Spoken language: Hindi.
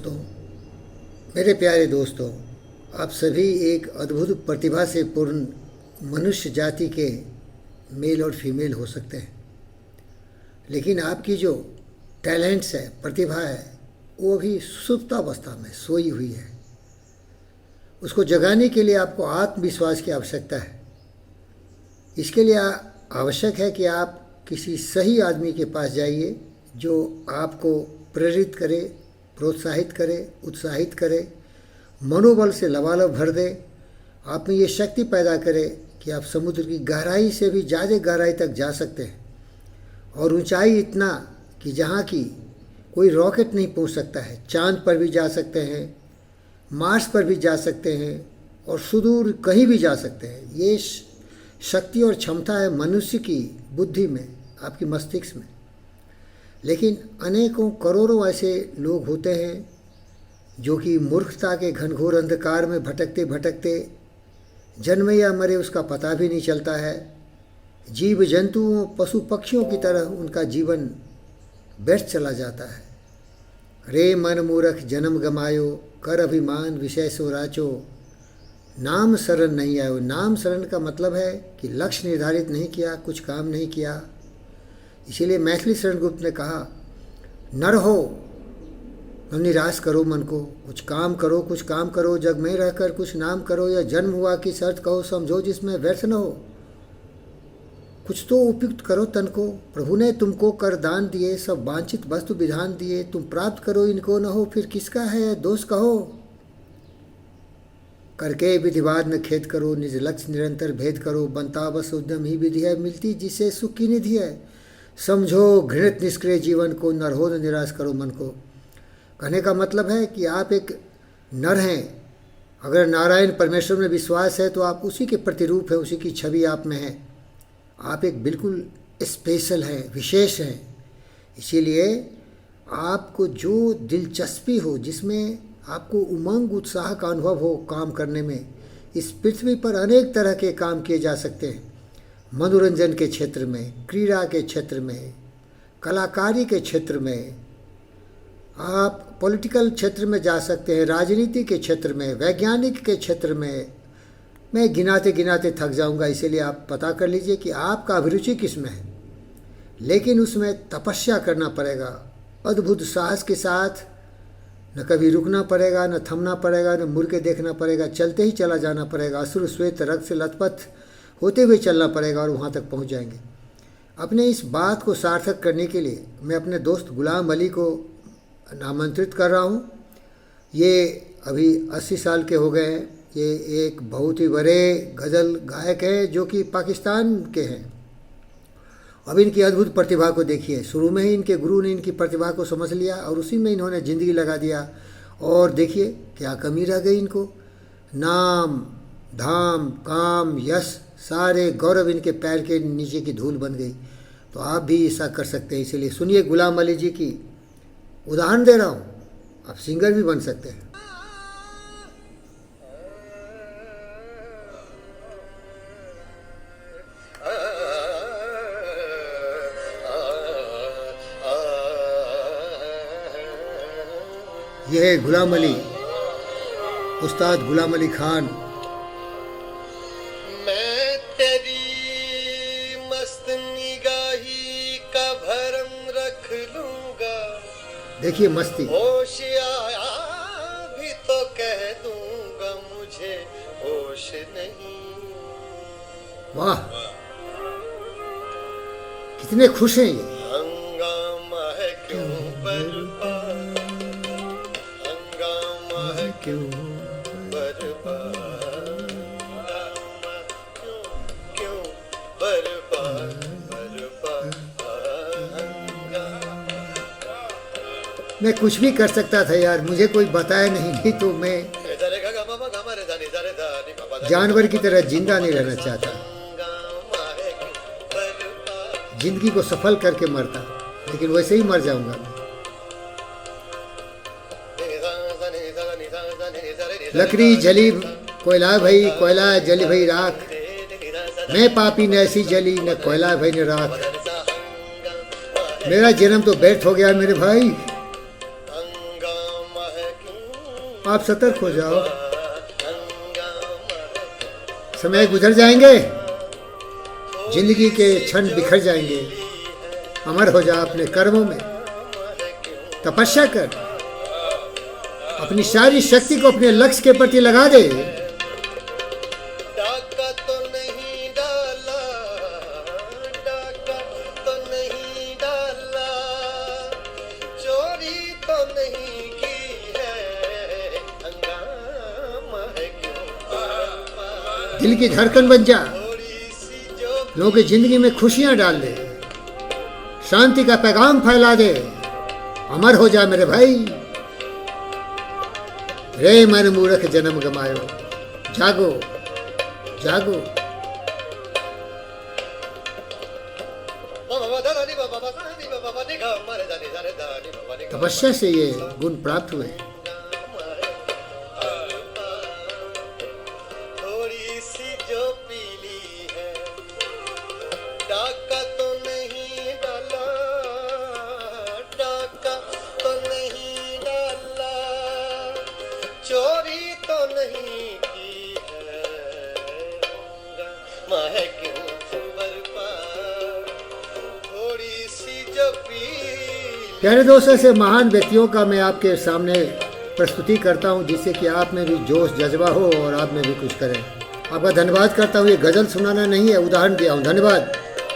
दोस्तों, मेरे प्यारे दोस्तों, आप सभी एक अद्भुत प्रतिभा से पूर्ण मनुष्य जाति के मेल और फीमेल हो सकते हैं, लेकिन आपकी जो टैलेंट्स है, प्रतिभा है, वो अभी सुप्तावस्था में सोई हुई है। उसको जगाने के लिए आपको आत्मविश्वास की आवश्यकता है। इसके लिए आवश्यक है कि आप किसी सही आदमी के पास जाइए जो आपको प्रेरित करे, प्रोत्साहित करे, उत्साहित करे, मनोबल से लबालब भर दे, आप में ये शक्ति पैदा करे कि आप समुद्र की गहराई से भी ज़्यादा गहराई तक जा सकते हैं और ऊंचाई इतना कि जहाँ की कोई रॉकेट नहीं पहुँच सकता है। चांद पर भी जा सकते हैं, मार्स पर भी जा सकते हैं और सुदूर कहीं भी जा सकते हैं। ये शक्ति और क्षमता है मनुष्य की बुद्धि में, आपकी मस्तिष्क में। लेकिन अनेकों करोड़ों ऐसे लोग होते हैं जो कि मूर्खता के घनघोर अंधकार में भटकते भटकते जन्मे या मरे उसका पता भी नहीं चलता है। जीव जंतुओं, पशु पक्षियों की तरह उनका जीवन व्यर्थ चला जाता है। रे मन मूर्ख जन्म गमायो, कर अभिमान विषय सो राचो, नाम शरण नहीं आयो। नाम शरण का मतलब है कि लक्ष्य निर्धारित नहीं किया, कुछ काम नहीं किया। इसीलिए मैथिली शरण गुप्त ने कहा, नर हो निराश करो मन को, कुछ काम करो, कुछ काम करो, जग में रहकर कुछ नाम करो, या जन्म हुआ कि शर्त कहो समझो जिसमें व्यर्थ न हो। कुछ तो उपयुक्त करो तन को, प्रभु ने तुमको कर दान दिए, सब वांछित वस्तु विधान दिए, तुम प्राप्त करो इनको न हो, फिर किसका है दोष कहो। करके विधिवाद न खेद करो, निज लक्ष्य निरंतर भेद करो, बनता बस उद्यम ही विधि है, मिलती जिसे सुख की निधि है। समझो घृणित निष्क्रिय जीवन को, नर हो न निराश करो मन को। कहने का मतलब है कि आप एक नर हैं, अगर नारायण परमेश्वर में विश्वास है तो आप उसी के प्रतिरूप है, उसी की छवि आप में है। आप एक बिल्कुल स्पेशल हैं, विशेष हैं। इसीलिए आपको जो दिलचस्पी हो, जिसमें आपको उमंग उत्साह का अनुभव हो काम करने में, इस पृथ्वी पर अनेक तरह के काम किए जा सकते हैं। मनोरंजन के क्षेत्र में, क्रीड़ा के क्षेत्र में, कलाकारी के क्षेत्र में, आप पॉलिटिकल क्षेत्र में जा सकते हैं, राजनीति के क्षेत्र में, वैज्ञानिक के क्षेत्र में। मैं गिनाते गिनाते थक जाऊंगा, इसीलिए आप पता कर लीजिए कि आपका अभिरुचि किस में है। लेकिन उसमें तपस्या करना पड़ेगा, अद्भुत साहस के साथ। न कभी रुकना पड़ेगा, न थमना पड़ेगा, न मुड़ के देखना पड़ेगा, चलते ही चला जाना पड़ेगा। अश्रु श्वेत रक्त से लथपथ होते हुए चलना पड़ेगा और वहाँ तक पहुँच जाएंगे। अपने इस बात को सार्थक करने के लिए मैं अपने दोस्त गुलाम अली को आमंत्रित कर रहा हूँ। ये अभी 80 साल के हो गए हैं। ये एक बहुत ही बड़े गज़ल गायक हैं जो कि पाकिस्तान के हैं। अब इनकी अद्भुत प्रतिभा को देखिए। शुरू में ही इनके गुरु ने इनकी प्रतिभा को समझ लिया और उसी में इन्होंने ज़िंदगी लगा दिया। और देखिए क्या कमी रह गई इनको। नाम, धाम, काम, यश, सारे गौरव इनके पैर के नीचे की धूल बन गई। तो आप भी ऐसा कर सकते हैं। इसीलिए सुनिए गुलाम अली जी की उदाहरण दे रहा हूँ, आप सिंगर भी बन सकते हैं। यह है गुलाम अली, उस्ताद गुलाम अली खान। मैं तेरी मस्त निगाही का भरम रख लूंगा। देखिए मस्ती। होश आया भी तो कह दूंगा, मुझे होश नहीं। वाह, कितने खुश हैं ये। हंगामा है क्यों बरपा, हंगामा है क्यों बरपा, क्यों क्यों बरपा बरपा। मैं कुछ भी कर सकता था यार, मुझे कोई बताया नहीं तो मैं जानवर की तरह जिंदा नहीं रहना चाहता, जिंदगी को सफल करके मरता, लेकिन वैसे ही मर जाऊंगा मैं। लकड़ी जली कोयला भई, कोयला जली भई राख, मैं पापी न ऐसी जली न कोयला भई न राख। मेरा जन्म तो व्यर्थ हो गया मेरे भाई। आप सतर्क हो जाओ, हंगामा समय गुजर जाएंगे, जिंदगी के क्षण बिखर जाएंगे। अमर हो जा अपने कर्मों में, तपस्या कर, अपनी सारी शक्ति को अपने लक्ष्य के प्रति लगा दे। डाका तो नहीं डाला, डाका तो नहीं डाला, चोरी तो नहीं की है, हंगामा है क्यों बरपा। दिल की धड़कन बन जा, थोड़ी सी जो लोगों की जिंदगी में खुशियां डाल दे, शांति का पैगाम फैला दे। अमर हो जा मेरे भाई। रे मन मूर्ख जन्म गमायो, जागो जागो। तपस्या से ये गुण प्राप्त हुए। थोड़ी सी जो पीली है, डाका तो नहीं डाला, डाका तो नहीं डाला, चोरी तो नहीं की है, हंगामा है क्यों बरपा। थोड़ी सी जो पीली प्यारे दोस्तों, ऐसे महान व्यक्तियों का मैं आपके सामने प्रस्तुति करता हूं, जिससे कि आप में भी जोश जज्बा हो और आप में भी कुछ करें। आपका धन्यवाद करता हूं। ये गज़ल सुनाना नहीं है, उदाहरण दिया हूं। धन्यवाद।